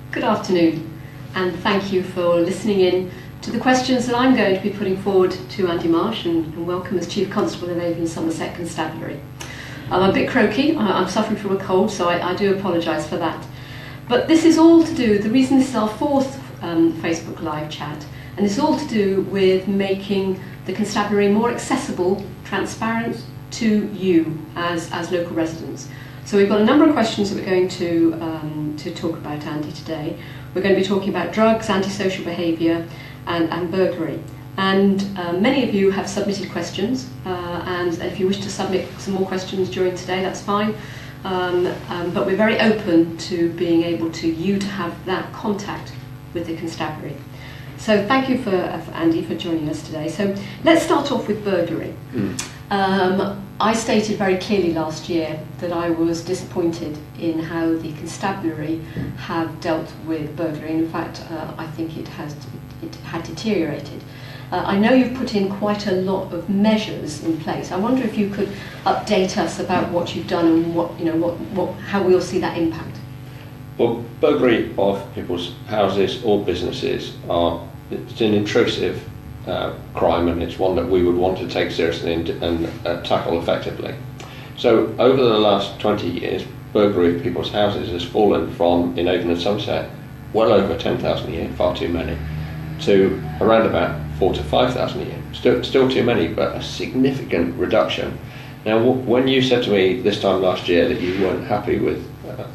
Good afternoon, and thank you for listening in to the questions that I'm going to be putting forward to Andy Marsh, and welcome as Chief Constable in Avon and Somerset Constabulary. I'm a bit croaky, I'm suffering from a cold, so I do apologise for that. But this is all to do, the reason this is our fourth Facebook Live chat, and it's all to do with making the constabulary more accessible, transparent to you as local residents. So we've got a number of questions that we're going to talk about, Andy, today. We're going to be talking about drugs, antisocial behaviour and burglary. And many of you have submitted questions, and if you wish to submit some more questions during today, that's fine. But we're very open to being able to have that contact with the constabulary. So thank you for Andy for joining us today. So let's start off with burglary. I stated very clearly last year that I was disappointed in how the constabulary have dealt with burglary. And in fact, I think it had deteriorated. I know you've put in quite a lot of measures in place. I wonder if you could update us about what you've done and how we'll see that impact. Well, burglary of people's houses or businesses it's an intrusive crime, and it's one that we would want to take seriously and tackle effectively. So over the last 20 years, burglary of people's houses has fallen from, in Avon and Somerset, well over 10,000 a year, far too many, to around about 4,000 to 5,000 a year. Still too many, but a significant reduction. Now, when you said to me this time last year that you weren't happy with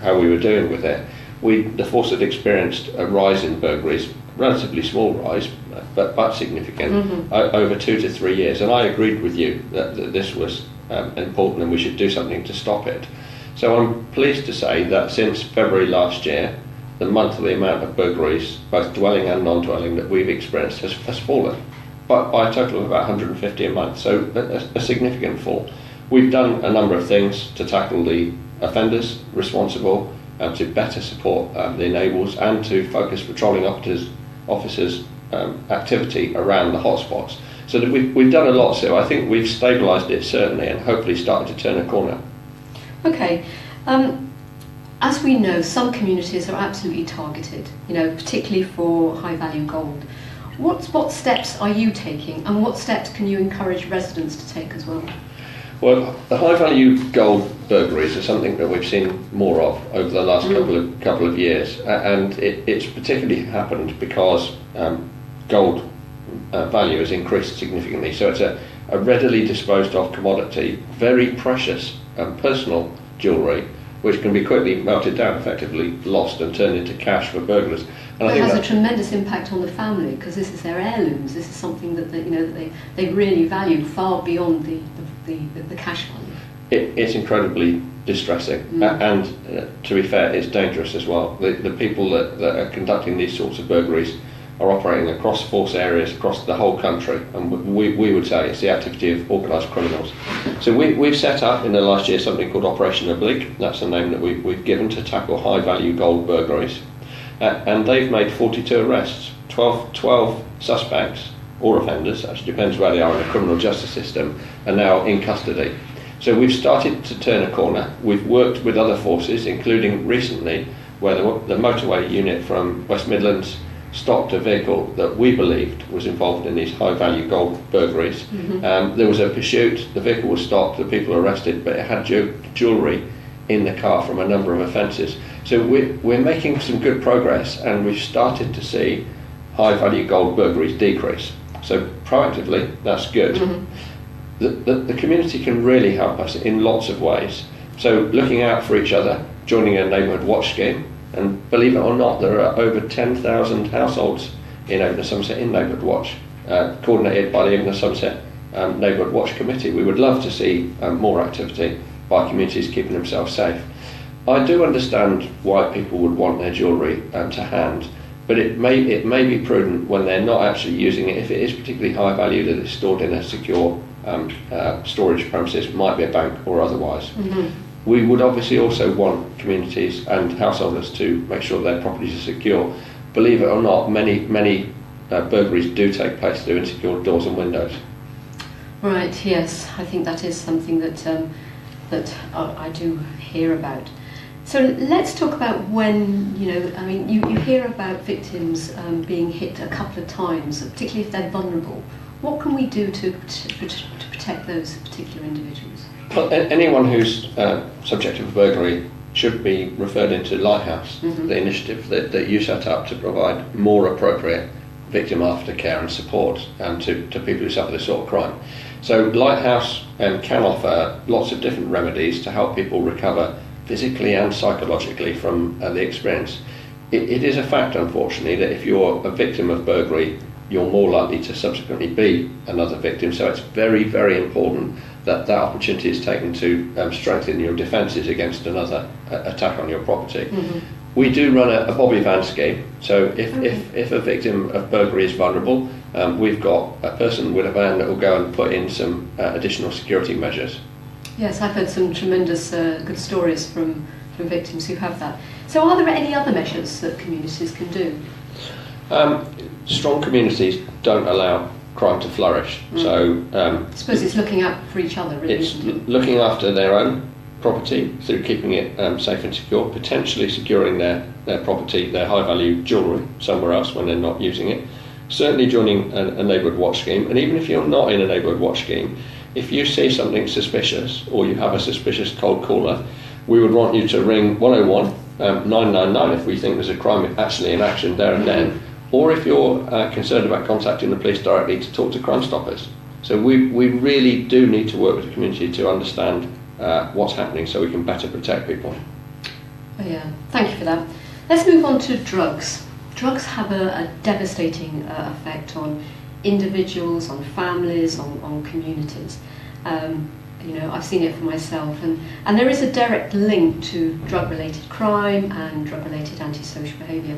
how we were doing with it, the force had experienced a rise in burglaries, relatively small rise, but significant, over 2 to 3 years. And I agreed with you that this was important and we should do something to stop it. So I'm pleased to say that since February last year, the monthly amount of burglaries, both dwelling and non-dwelling, that we've experienced has fallen by a total of about 150 a month, so a significant fall. We've done a number of things to tackle the offenders responsible, to better support the enablers, and to focus patrolling officers' activity around the hotspots. So that we've done a lot, so I think we've stabilised it certainly, and hopefully started to turn a corner. Okay. As we know, some communities are absolutely targeted, particularly for high-value gold. What steps are you taking, and what steps can you encourage residents to take as well? Well, the high-value gold burglaries are something that we've seen more of over the last couple of years, and it's particularly happened because gold value has increased significantly. So it's a readily disposed of commodity, very precious personal jewellery, which can be quickly melted down, effectively lost and turned into cash for burglars. And it has a tremendous impact on the family, because this is their heirlooms. This is something that they really value far beyond the cash value. It's incredibly distressing, and to be fair, it's dangerous as well. The people that are conducting these sorts of burglaries are operating across force areas across the whole country, and we would say it's the activity of organised criminals. So we've set up in the last year something called Operation Oblique. That's the name that we've given to tackle high-value gold burglaries, and they've made 42 arrests, 12 suspects or offenders, actually depends where they are in the criminal justice system, are now in custody. So we've started to turn a corner. We've worked with other forces, including recently where the motorway unit from West Midlands stopped a vehicle that we believed was involved in these high-value gold burglaries. There was a pursuit, the vehicle was stopped, the people were arrested, but it had jewellery in the car from a number of offences. So we're making some good progress, and we've started to see high-value gold burglaries decrease. So proactively, that's good. The community can really help us in lots of ways. So looking out for each other, joining a neighbourhood watch scheme, and believe it or not, there are over 10,000 households in Avon and Somerset in Neighbourhood Watch, coordinated by the Avon and Somerset Neighbourhood Watch Committee. We would love to see more activity by communities keeping themselves safe. I do understand why people would want their jewellery to hand, but it may be prudent when they're not actually using it, if it is particularly high value, that it's stored in a secure storage premises, might be a bank or otherwise. We would obviously also want communities and householders to make sure their properties are secure. Believe it or not, many burglaries do take place through insecure doors and windows. Right, yes, I think that is something that I do hear about. So let's talk about when, you hear about victims being hit a couple of times, particularly if they're vulnerable. What can we do to protect those particular individuals? Well, anyone who's subject to burglary should be referred into Lighthouse, the initiative that you set up to provide more appropriate victim aftercare and support to people who suffer this sort of crime. So Lighthouse can offer lots of different remedies to help people recover physically and psychologically from the experience. It is a fact, unfortunately, that if you're a victim of burglary, you're more likely to subsequently be another victim. So it's very, very important that that opportunity is taken to strengthen your defences against another attack on your property. We do run a bobby van scheme, so if a victim of burglary is vulnerable, we've got a person with a van that will go and put in some additional security measures. Yes, I've heard some tremendous good stories from victims who have that. So are there any other measures that communities can do? Strong communities don't allow crime to flourish. So I suppose it's looking out for each other, really. It's looking after their own property through keeping it safe and secure, potentially securing their property, their high value jewellery somewhere else when they're not using it. Certainly joining a neighbourhood watch scheme, and even if you're not in a neighbourhood watch scheme, if you see something suspicious or you have a suspicious cold caller, we would want you to ring 101 999 if we think there's a crime actually in action there and then, or if you're concerned about contacting the police directly, to talk to Crime Stoppers. So we really do need to work with the community to understand what's happening so we can better protect people. Oh yeah, thank you for that. Let's move on to drugs. Drugs have a devastating effect on individuals, on families, on communities. I've seen it for myself, and there is a direct link to drug-related crime and drug-related antisocial behaviour.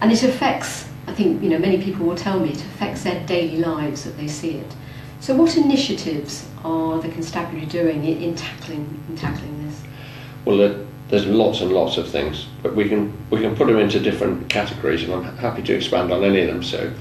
And it affects, I think, many people will tell me, it affects their daily lives that they see it. So what initiatives are the constabulary doing in tackling this? Well, there's lots and lots of things, but we can put them into different categories, and I'm happy to expand on any of them. So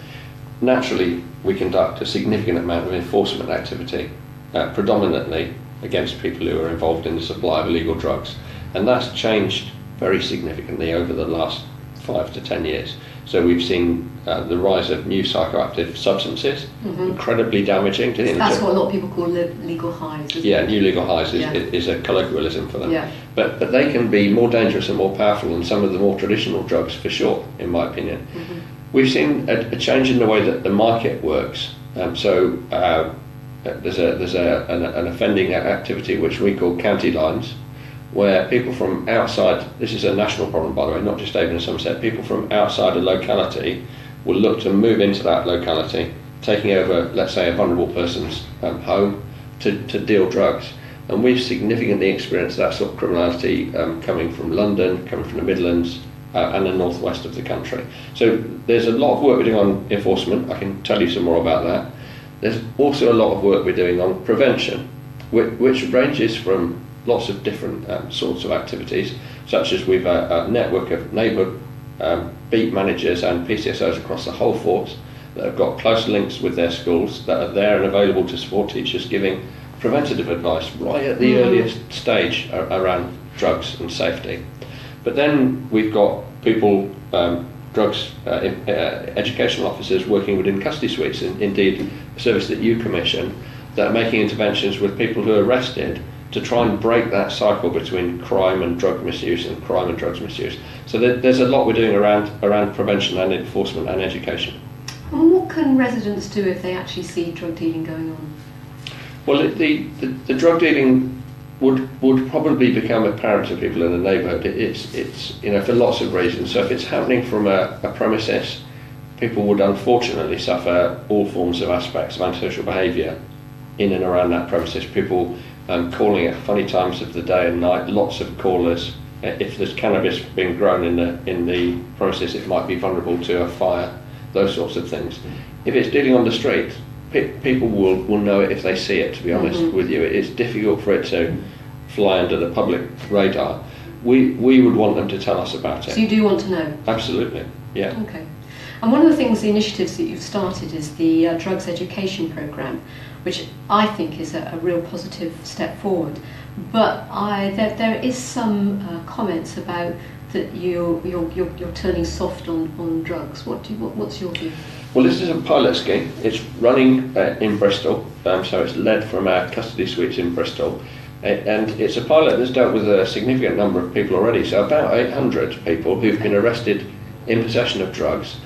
naturally, we conduct a significant amount of enforcement activity, predominantly against people who are involved in the supply of illegal drugs, and that's changed very significantly over the last 5 to 10 years. So we've seen the rise of new psychoactive substances, incredibly damaging to the That's what a lot of people call legal highs, isn't it? New legal highs is a colloquialism for them. Yeah. But they can be more dangerous and more powerful than some of the more traditional drugs, for sure, in my opinion. We've seen a change in the way that the market works. There's an offending activity which we call county lines, where people from outside, this is a national problem by the way, not just Avon and Somerset, people from outside a locality will look to move into that locality, taking over, let's say, a vulnerable person's home to deal drugs. And we've significantly experienced that sort of criminality coming from London, coming from the Midlands, and the northwest of the country. So there's a lot of work we're doing on enforcement. I can tell you some more about that. There's also a lot of work we're doing on prevention, which ranges from lots of different sorts of activities, such as we've a network of neighbourhood beat managers and PCSOs across the whole force that have got close links with their schools, that are there and available to support teachers, giving preventative advice right at the earliest stage around drugs and safety. But then we've got people, drugs educational officers working within custody suites, and indeed a service that you commission, that are making interventions with people who are arrested to try and break that cycle between crime and drug misuse and crime and drugs misuse. So there's a lot we're doing around prevention and enforcement and education. And what can residents do if they actually see drug dealing going on? Well, the drug dealing would probably become apparent to people in the neighbourhood. It's for lots of reasons. So if it's happening from a premises, people would unfortunately suffer all forms of aspects of antisocial behaviour in and around that premises. People calling at funny times of the day and night, lots of callers. If there's cannabis being grown in the premises, it might be vulnerable to a fire, those sorts of things. If it's dealing on the street, people will know it if they see it, to be honest with you. It's difficult for it to fly under the public radar. We would want them to tell us about it. So you do want to know? Absolutely, yeah. Okay. And one of the initiatives that you've started is the drugs education programme, which I think is a real positive step forward. But there is some comments about that you're turning soft on drugs. What's your view? Well, this is a pilot scheme. It's running in Bristol, so it's led from our custody suites in Bristol. And it's a pilot that's dealt with a significant number of people already, so about 800 people who've been arrested in possession of drugs,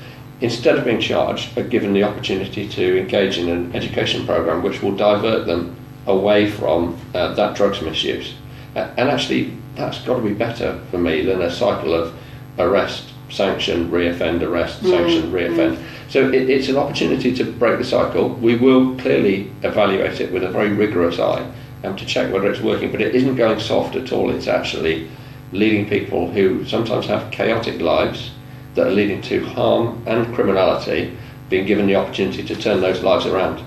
instead of being charged, are given the opportunity to engage in an education programme which will divert them away from that drugs misuse. And actually, that's got to be better for me than a cycle of arrest, sanction, re-offend, arrest, sanction, re-offend. So it's an opportunity to break the cycle. We will clearly evaluate it with a very rigorous eye to check whether it's working, but it isn't going soft at all. It's actually leading people who sometimes have chaotic lives that are leading to harm and criminality, being given the opportunity to turn those lives around.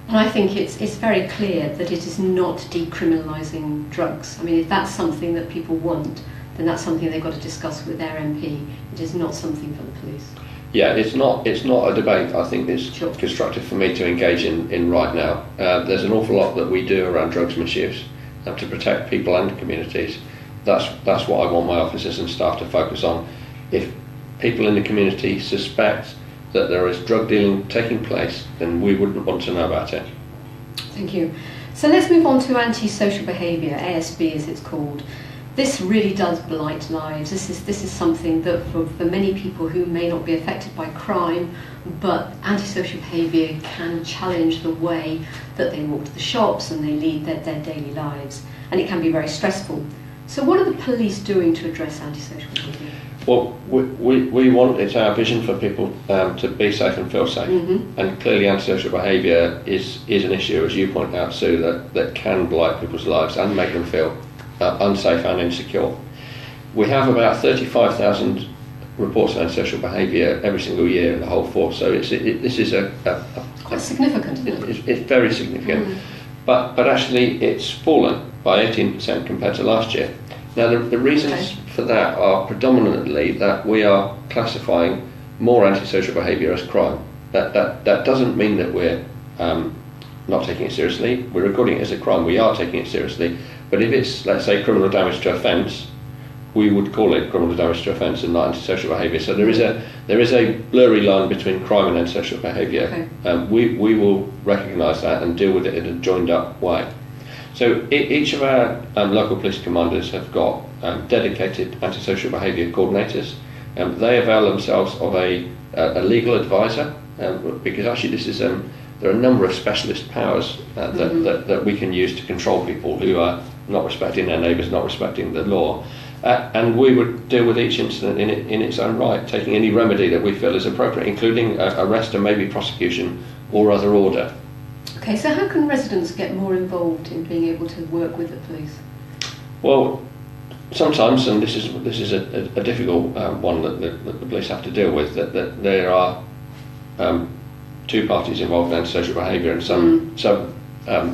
And I think it's very clear that it is not decriminalising drugs. I mean, if that's something that people want, then that's something they've got to discuss with their MP. It is not something for the police. Yeah, it's not a debate I think it's constructive for me to engage in right now. There's an awful lot that we do around drugs misuse to protect people and communities. That's what I want my officers and staff to focus on. If people in the community suspect that there is drug dealing taking place, then we wouldn't want to know about it. Thank you. So let's move on to antisocial behaviour, ASB as it's called. This really does blight lives. This is something that for many people who may not be affected by crime, but antisocial behaviour can challenge the way that they walk to the shops and they lead their daily lives, and it can be very stressful. So what are the police doing to address antisocial behaviour? Well, we want, it's our vision for people to be safe and feel safe. And clearly antisocial behaviour is an issue, as you point out, Sue, that can blight people's lives and make them feel unsafe and insecure. We have about 35,000 reports of antisocial behaviour every single year in the whole force, so this is quite significant, isn't it? It's very significant. But actually it's fallen by 18% compared to last year. Now the reasons for that are predominantly that we are classifying more antisocial behaviour as crime. That doesn't mean that we're not taking it seriously. We're recording it as a crime. We are taking it seriously. But if it's, let's say, criminal damage to offence, we would call it criminal damage to offence and not antisocial behaviour. So there is a blurry line between crime and antisocial behaviour. We will recognise that and deal with it in a joined up way. So each of our local police commanders have got dedicated antisocial behaviour coordinators. They avail themselves of a legal advisor because actually this is there are a number of specialist powers that we can use to control people who are not respecting their neighbours, not respecting the law. And we would deal with each incident in its own right, taking any remedy that we feel is appropriate, including arrest and maybe prosecution or other order. Okay, so how can residents get more involved in being able to work with the police? Well, sometimes, and this is a difficult one that the police have to deal with, that there are two parties involved in antisocial behaviour, and some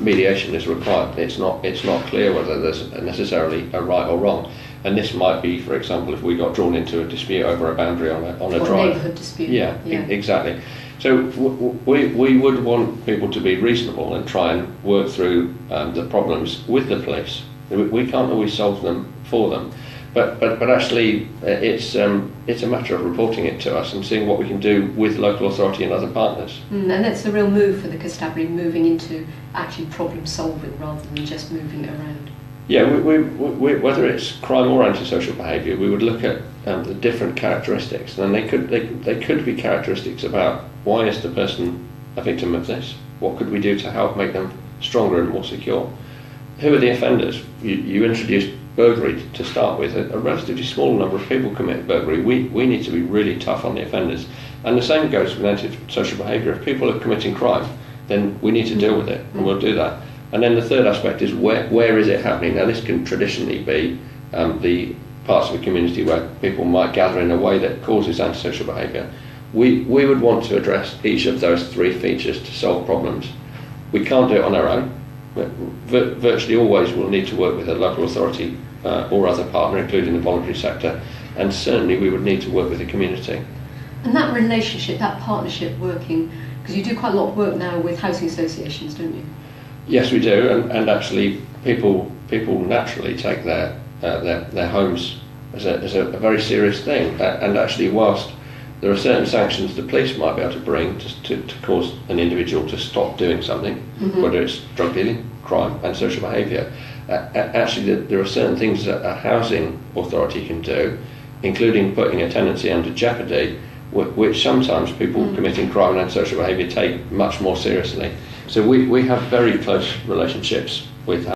mediation is required. It's not clear whether there's necessarily a right or wrong, and this might be, for example, if we got drawn into a dispute over a boundary on a drive. Or a neighbourhood dispute. Yeah, exactly. So we would want people to be reasonable and try and work through the problems with the police. We can't always solve them for them, but actually it's a matter of reporting it to us and seeing what we can do with local authority and other partners. And that's a real move for the constabulary, moving into actually problem solving rather than just moving it around. Yeah, we whether it's crime or antisocial behaviour, we would look at the different characteristics, and they could be characteristics about why is the person a victim of this? What could we do to help make them stronger and more secure? Who are the offenders? You introduced burglary to start with. A relatively small number of people commit burglary. We need to be really tough on the offenders. And the same goes with antisocial behaviour. If people are committing crime, then we need to deal with it, and we'll do that. And then the third aspect is where is it happening? Now this can traditionally be the parts of the community where people might gather in a way that causes antisocial behaviour. We would want to address each of those three features to solve problems. We can't do it on our own. Virtually always we'll need to work with a local authority or other partner, including the voluntary sector, and certainly we would need to work with the community. And that relationship, that partnership working, because you do quite a lot of work now with housing associations, don't you? Yes, we do, and actually people naturally take their homes as a very serious thing. And actually, whilst there are certain sanctions the police might be able to bring to cause an individual to stop doing something, whether it's drug dealing, crime and social behaviour, actually there are certain things that a housing authority can do, including putting a tenancy under jeopardy, which sometimes people committing crime and social behaviour take much more seriously. So we have very close relationships with